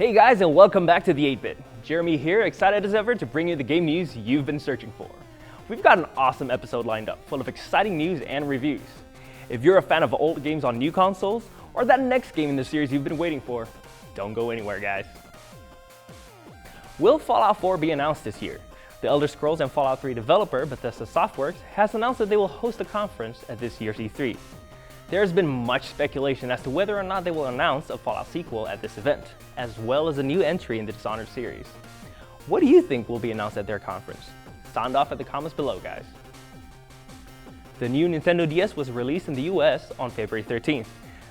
Hey guys, and welcome back to the 8-Bit. Jeremy here, excited as ever to bring you the game news you've been searching for. We've got an awesome episode lined up, full of exciting news and reviews. If you're a fan of old games on new consoles, or that next game in the series you've been waiting for, don't go anywhere, guys. Will Fallout 4 be announced this year? The Elder Scrolls and Fallout 3 developer, Bethesda Softworks, has announced that they will host a conference at this year's E3. There has been much speculation as to whether or not they will announce a Fallout sequel at this event, as well as a new entry in the Dishonored series. What do you think will be announced at their conference? Sound off in the comments below, guys. The new Nintendo DS was released in the US on February 13th.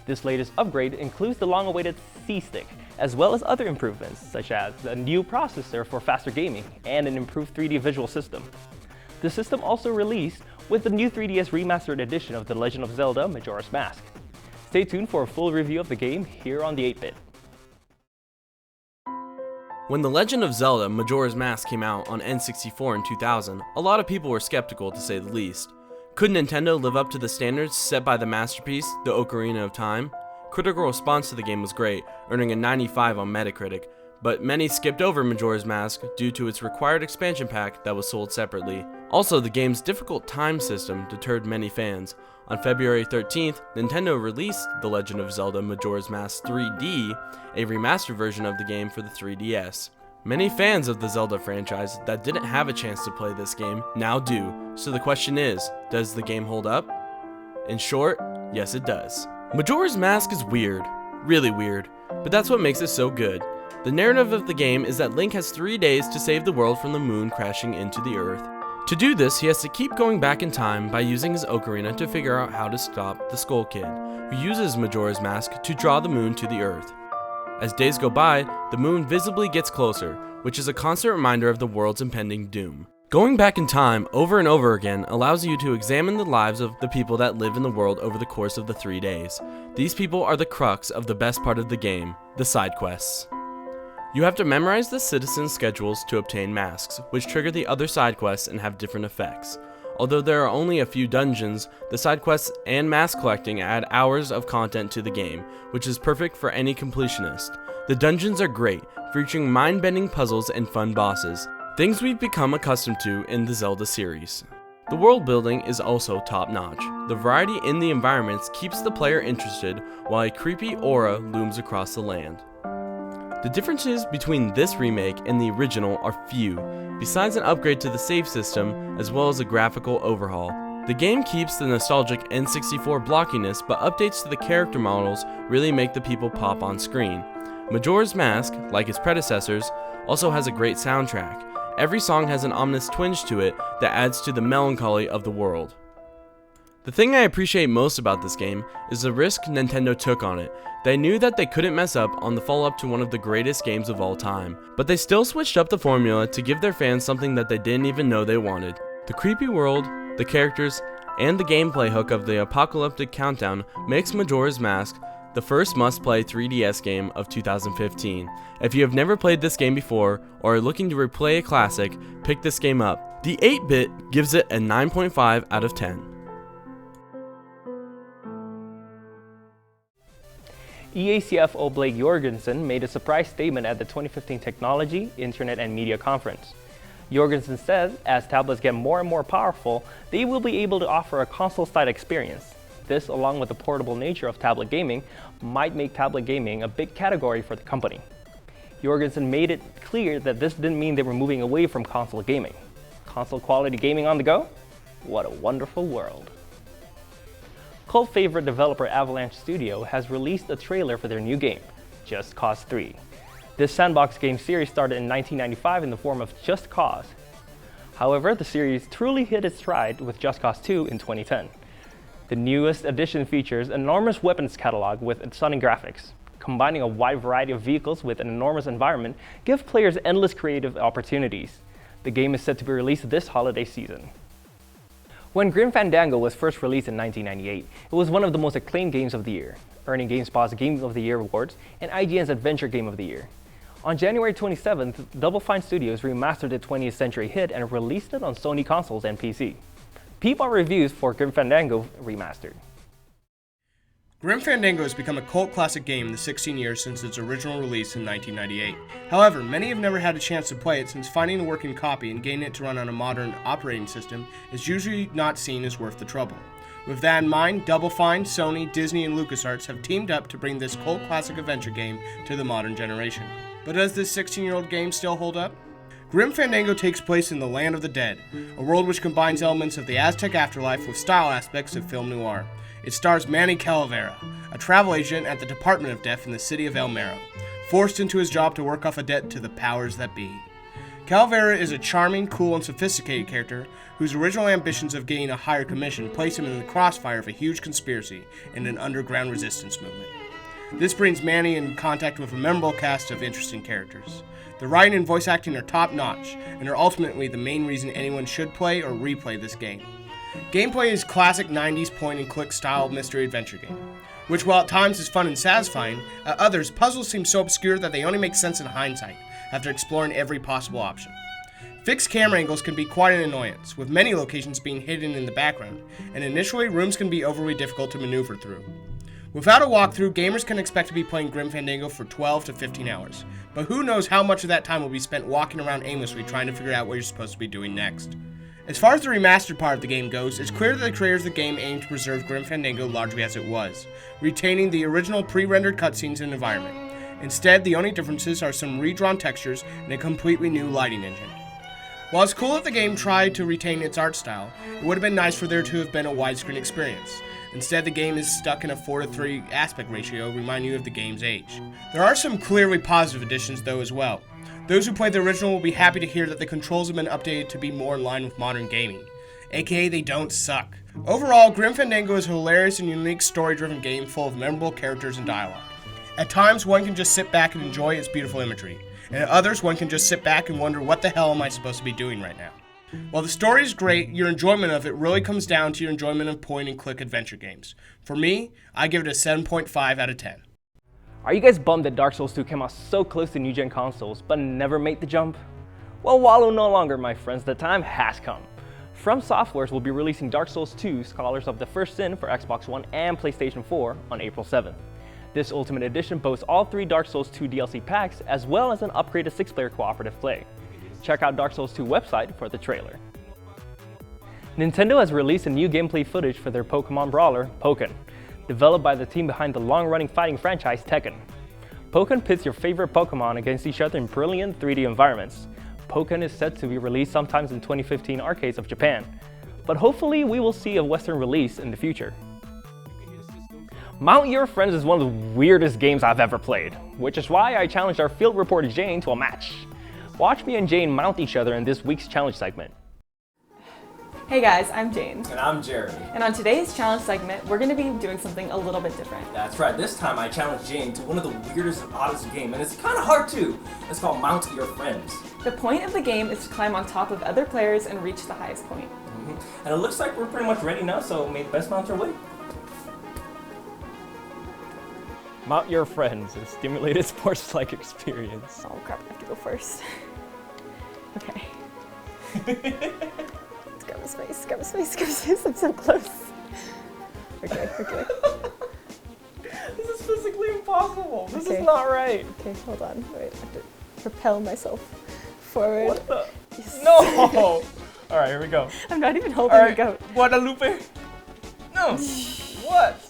This latest upgrade includes the long-awaited C-Stick, as well as other improvements, such as a new processor for faster gaming and an improved 3D visual system. The system also released with the new 3DS Remastered edition of The Legend of Zelda Majora's Mask. Stay tuned for a full review of the game here on the 8-Bit. When The Legend of Zelda Majora's Mask came out on N64 in 2000, a lot of people were skeptical to say the least. Could Nintendo live up to the standards set by the masterpiece, The Ocarina of Time? Critical response to the game was great, earning a 95 on Metacritic, but many skipped over Majora's Mask due to its required expansion pack that was sold separately. Also, the game's difficult time system deterred many fans. On February 13th, Nintendo released The Legend of Zelda Majora's Mask 3D, a remastered version of the game for the 3DS. Many fans of the Zelda franchise that didn't have a chance to play this game now do, so the question is, does the game hold up? In short, yes it does. Majora's Mask is weird, really weird, but that's what makes it so good. The narrative of the game is that Link has 3 days to save the world from the moon crashing into the earth. To do this, he has to keep going back in time by using his ocarina to figure out how to stop the Skull Kid, who uses Majora's Mask to draw the moon to the earth. As days go by, the moon visibly gets closer, which is a constant reminder of the world's impending doom. Going back in time over and over again allows you to examine the lives of the people that live in the world over the course of the 3 days. These people are the crux of the best part of the game, the side quests. You have to memorize the citizens' schedules to obtain masks, which trigger the other side quests and have different effects. Although there are only a few dungeons, the side quests and mask collecting add hours of content to the game, which is perfect for any completionist. The dungeons are great, featuring mind-bending puzzles and fun bosses, things we've become accustomed to in the Zelda series. The world building is also top-notch. The variety in the environments keeps the player interested, while a creepy aura looms across the land. The differences between this remake and the original are few, besides an upgrade to the save system as well as a graphical overhaul. The game keeps the nostalgic N64 blockiness, but updates to the character models really make the people pop on screen. Majora's Mask, like its predecessors, also has a great soundtrack. Every song has an ominous twinge to it that adds to the melancholy of the world. The thing I appreciate most about this game is the risk Nintendo took on it. They knew that they couldn't mess up on the follow-up to one of the greatest games of all time, but they still switched up the formula to give their fans something that they didn't even know they wanted. The creepy world, the characters, and the gameplay hook of the apocalyptic countdown makes Majora's Mask the first must-play 3DS game of 2015. If you have never played this game before, or are looking to replay a classic, pick this game up. The 8-Bit gives it a 9.5 out of 10. EA CFO Blake Jorgensen made a surprise statement at the 2015 Technology, Internet and Media Conference. Jorgensen says, as tablets get more and more powerful, they will be able to offer a console-style experience. This, along with the portable nature of tablet gaming, might make tablet gaming a big category for the company. Jorgensen made it clear that this didn't mean they were moving away from console gaming. Console-quality gaming on the go? What a wonderful world. Cult favorite developer Avalanche Studio has released a trailer for their new game, Just Cause 3. This sandbox game series started in 1995 in the form of Just Cause. However, the series truly hit its stride with Just Cause 2 in 2010. The newest edition features an enormous weapons catalog with stunning graphics. Combining a wide variety of vehicles with an enormous environment give players endless creative opportunities. The game is set to be released this holiday season. When Grim Fandango was first released in 1998, it was one of the most acclaimed games of the year, earning GameSpot's Game of the Year awards and IGN's Adventure Game of the Year. On January 27th, Double Fine Studios remastered the 20th century hit and released it on Sony consoles and PC. Peep our reviews for Grim Fandango Remastered. Grim Fandango has become a cult classic game in the 16 years since its original release in 1998. However, many have never had a chance to play it since finding a working copy and getting it to run on a modern operating system is usually not seen as worth the trouble. With that in mind, Double Fine, Sony, Disney, and LucasArts have teamed up to bring this cult classic adventure game to the modern generation. But does this 16-year-old game still hold up? Grim Fandango takes place in the Land of the Dead, a world which combines elements of the Aztec afterlife with style aspects of film noir. It stars Manny Calavera, a travel agent at the Department of Death in the city of El Mero, forced into his job to work off a debt to the powers that be. Calavera is a charming, cool, and sophisticated character whose original ambitions of gaining a higher commission place him in the crossfire of a huge conspiracy and an underground resistance movement. This brings Manny in contact with a memorable cast of interesting characters. The writing and voice acting are top-notch, and are ultimately the main reason anyone should play or replay this game. Gameplay is classic 90s point-and-click style mystery adventure game, which while at times is fun and satisfying, at others puzzles seem so obscure that they only make sense in hindsight, after exploring every possible option. Fixed camera angles can be quite an annoyance, with many locations being hidden in the background, and initially rooms can be overly difficult to maneuver through. Without a walkthrough, gamers can expect to be playing Grim Fandango for 12 to 15 hours, but who knows how much of that time will be spent walking around aimlessly trying to figure out what you're supposed to be doing next. As far as the remastered part of the game goes, it's clear that the creators of the game aimed to preserve Grim Fandango largely as it was, retaining the original pre-rendered cutscenes and environment. Instead, the only differences are some redrawn textures and a completely new lighting engine. While it's cool that the game tried to retain its art style, it would have been nice for there to have been a widescreen experience. Instead, the game is stuck in a 4:3 aspect ratio, reminding you of the game's age. There are some clearly positive additions though as well. Those who played the original will be happy to hear that the controls have been updated to be more in line with modern gaming, aka they don't suck. Overall, Grim Fandango is a hilarious and unique story-driven game full of memorable characters and dialogue. At times, one can just sit back and enjoy its beautiful imagery, and at others, one can just sit back and wonder what the hell am I supposed to be doing right now. While the story is great, your enjoyment of it really comes down to your enjoyment of point-and-click adventure games. For me, I give it a 7.5 out of 10. Are you guys bummed that Dark Souls 2 came out so close to new-gen consoles, but never made the jump? Well, wallow no longer, my friends. The time has come. From Softwares will be releasing Dark Souls 2 Scholars of the First Sin for Xbox One and PlayStation 4 on April 7th. This Ultimate Edition boasts all 3 Dark Souls 2 DLC packs, as well as an upgraded 6-player cooperative play. Check out Dark Souls 2 website for the trailer. Nintendo has released a new gameplay footage for their Pokemon brawler, Pokken, developed by the team behind the long-running fighting franchise Tekken. Pokken pits your favorite Pokemon against each other in brilliant 3D environments. Pokken is set to be released sometime in 2015 arcades of Japan, but hopefully we will see a Western release in the future. Mount Your Friends is one of the weirdest games I've ever played, which is why I challenged our field reporter Jane to a match. Watch me and Jane mount each other in this week's challenge segment. Hey guys, I'm Jane. And I'm Jeremy. And on today's challenge segment, we're going to be doing something a little bit different. That's right, this time I challenged Jane to one of the weirdest and oddest game, and it's kind of hard too. It's called Mount Your Friends. The point of the game is to climb on top of other players and reach the highest point. And it looks like we're pretty much ready now, so may the best mount your way. Mount Your Friends, a stimulated sports-like experience. Oh crap, I have to go first. Okay. Grab his face, grab his face, grab his face, I'm so close. Okay. This is physically impossible. This Okay. is not right. Okay, hold on. Wait, I have to propel myself forward. What the? Yes. No! Alright, here we go. I'm not even holding the goat. Guadalupe. No! What?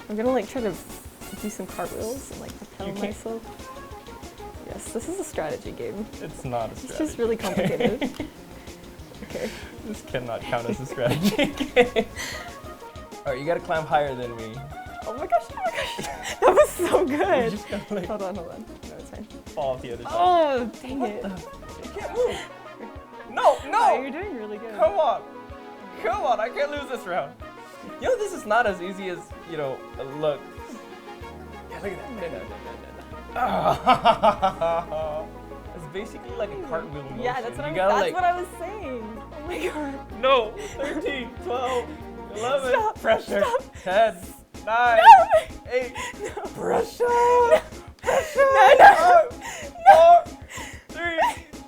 I'm gonna like try to do some cartwheels and like propel You can't- myself. Yes, this is a strategy game. It's not a It's strategy. just really complicated. Okay. This cannot count as a strategy game. Alright, you gotta climb higher than me. Oh my gosh, that was so You good. just gotta like Hold on. No, it's fine. fall off the other side. Oh, dang it. You can't move. No, Oh, you're doing really good. Come on, I can't lose this round. You know, this is not as easy as, you know, it looks. Yeah, look at that. No. It's basically like a cartwheel motion. Yeah, that's what, you gotta, like, what I was saying. Oh my god. No, 13, 12, 11, Stop, pressure, stop. 10, 9, No. 8, No. pressure, No. pressure, No. 5, 4, 3,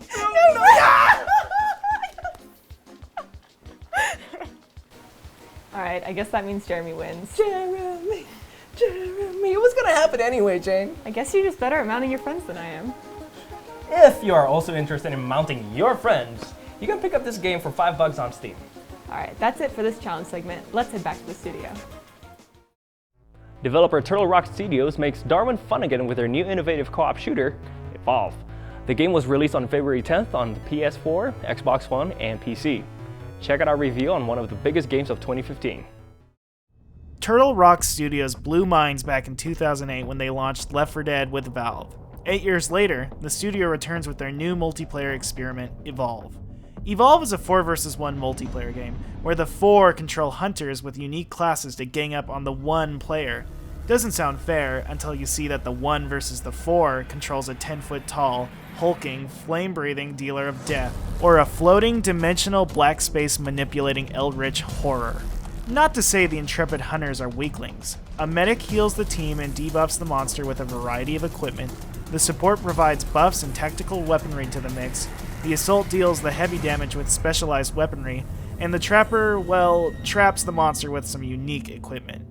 2, no. Alright, I guess that means Jeremy wins. Jeremy, it was gonna happen anyway, Jane. I guess you're just better at mounting your friends than I am. If you are also interested in mounting your friends, you can pick up this game for $5 on Steam. Alright, that's it for this challenge segment. Let's head back to the studio. Developer Turtle Rock Studios makes Darwin fun again with their new innovative co-op shooter, Evolve. The game was released on February 10th on the PS4, Xbox One, and PC. Check out our review on one of the biggest games of 2015. Turtle Rock Studios blew minds back in 2008 when they launched Left 4 Dead with Valve. 8 years later, the studio returns with their new multiplayer experiment, Evolve. Evolve is a 4 vs 1 multiplayer game, where the 4 control hunters with unique classes to gang up on the 1 player. Doesn't sound fair until you see that the 1 versus the 4 controls a 10-foot-tall, hulking, flame-breathing dealer of death, or a floating, dimensional black space manipulating eldritch horror. Not to say the intrepid hunters are weaklings. A medic heals the team and debuffs the monster with a variety of equipment. The support provides buffs and tactical weaponry to the mix. The assault deals the heavy damage with specialized weaponry, and the trapper, well, traps the monster with some unique equipment.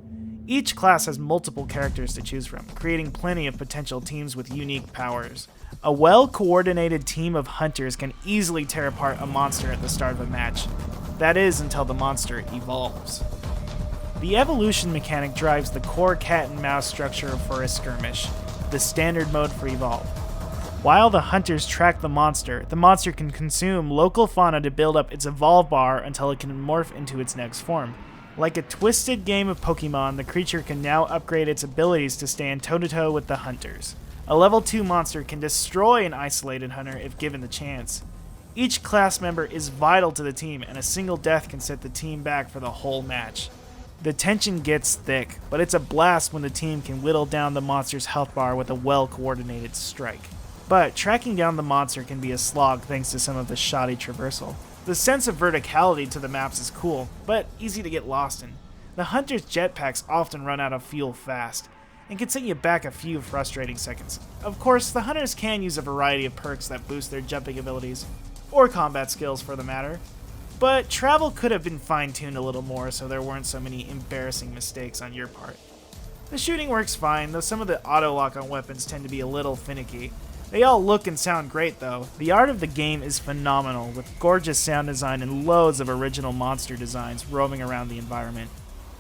Each class has multiple characters to choose from, creating plenty of potential teams with unique powers. A well-coordinated team of hunters can easily tear apart a monster at the start of a match. That is, until the monster evolves. The evolution mechanic drives the core cat and mouse structure for a skirmish, the standard mode for Evolve. While the hunters track the monster can consume local fauna to build up its evolve bar until it can morph into its next form. Like a twisted game of Pokemon, the creature can now upgrade its abilities to stand toe-to-toe with the hunters. A level 2 monster can destroy an isolated hunter if given the chance. Each class member is vital to the team, and a single death can set the team back for the whole match. The tension gets thick, but it's a blast when the team can whittle down the monster's health bar with a well-coordinated strike. But tracking down the monster can be a slog thanks to some of the shoddy traversal. The sense of verticality to the maps is cool, but easy to get lost in. The hunter's jetpacks often run out of fuel fast, and can set you back a few frustrating seconds. Of course, the hunters can use a variety of perks that boost their jumping abilities, or combat skills for the matter, but travel could have been fine-tuned a little more so there weren't so many embarrassing mistakes on your part. The shooting works fine, though some of the auto-lock on weapons tend to be a little finicky. They all look and sound great though. The art of the game is phenomenal, with gorgeous sound design and loads of original monster designs roaming around the environment.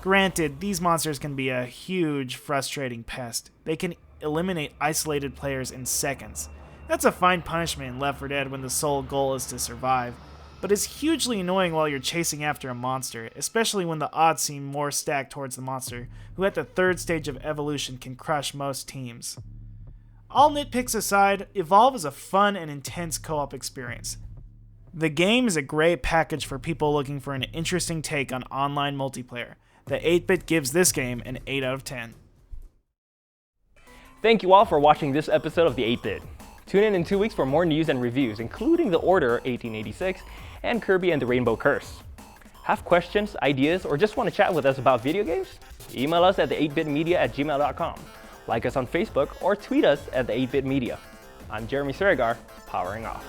Granted, these monsters can be a huge, frustrating pest. They can eliminate isolated players in seconds. That's a fine punishment in Left 4 Dead when the sole goal is to survive, but it's hugely annoying while you're chasing after a monster, especially when the odds seem more stacked towards the monster, who at the 3rd stage of evolution can crush most teams. All nitpicks aside, Evolve is a fun and intense co-op experience. The game is a great package for people looking for an interesting take on online multiplayer. The 8-bit gives this game an 8 out of 10. Thank you all for watching this episode of the 8-bit. Tune in 2 weeks for more news and reviews, including The Order 1886 and Kirby and the Rainbow Curse. Have questions, ideas, or just want to chat with us about video games? Email us at the8bitmedia@gmail.com. Like us on Facebook or tweet us at the 8bitmedia. I'm Jeremy Surigar, powering off.